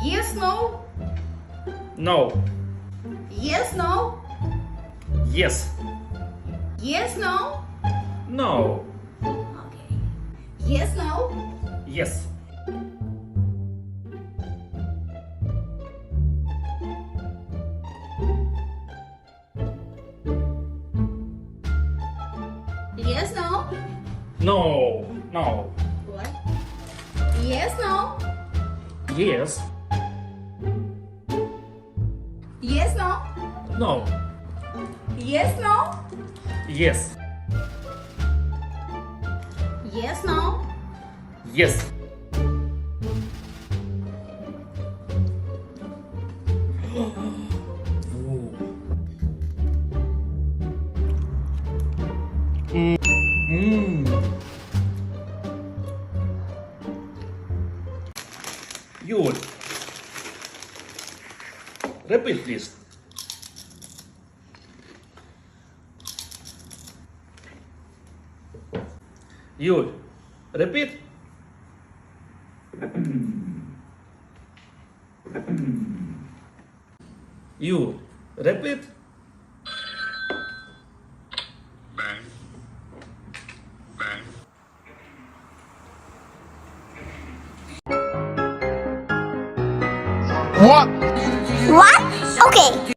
Yes, no. No. Yes, no. Yes. Yes, no. No. Okay. Yes, no. Yes. Yes, no. No. No. What? Yes, no. Yes. Yes, no. No. Yes, no. Yes. Yes, no. Yes. Юль, repeat please. Юль, repeat. Юль, repeat. What? What? Okay.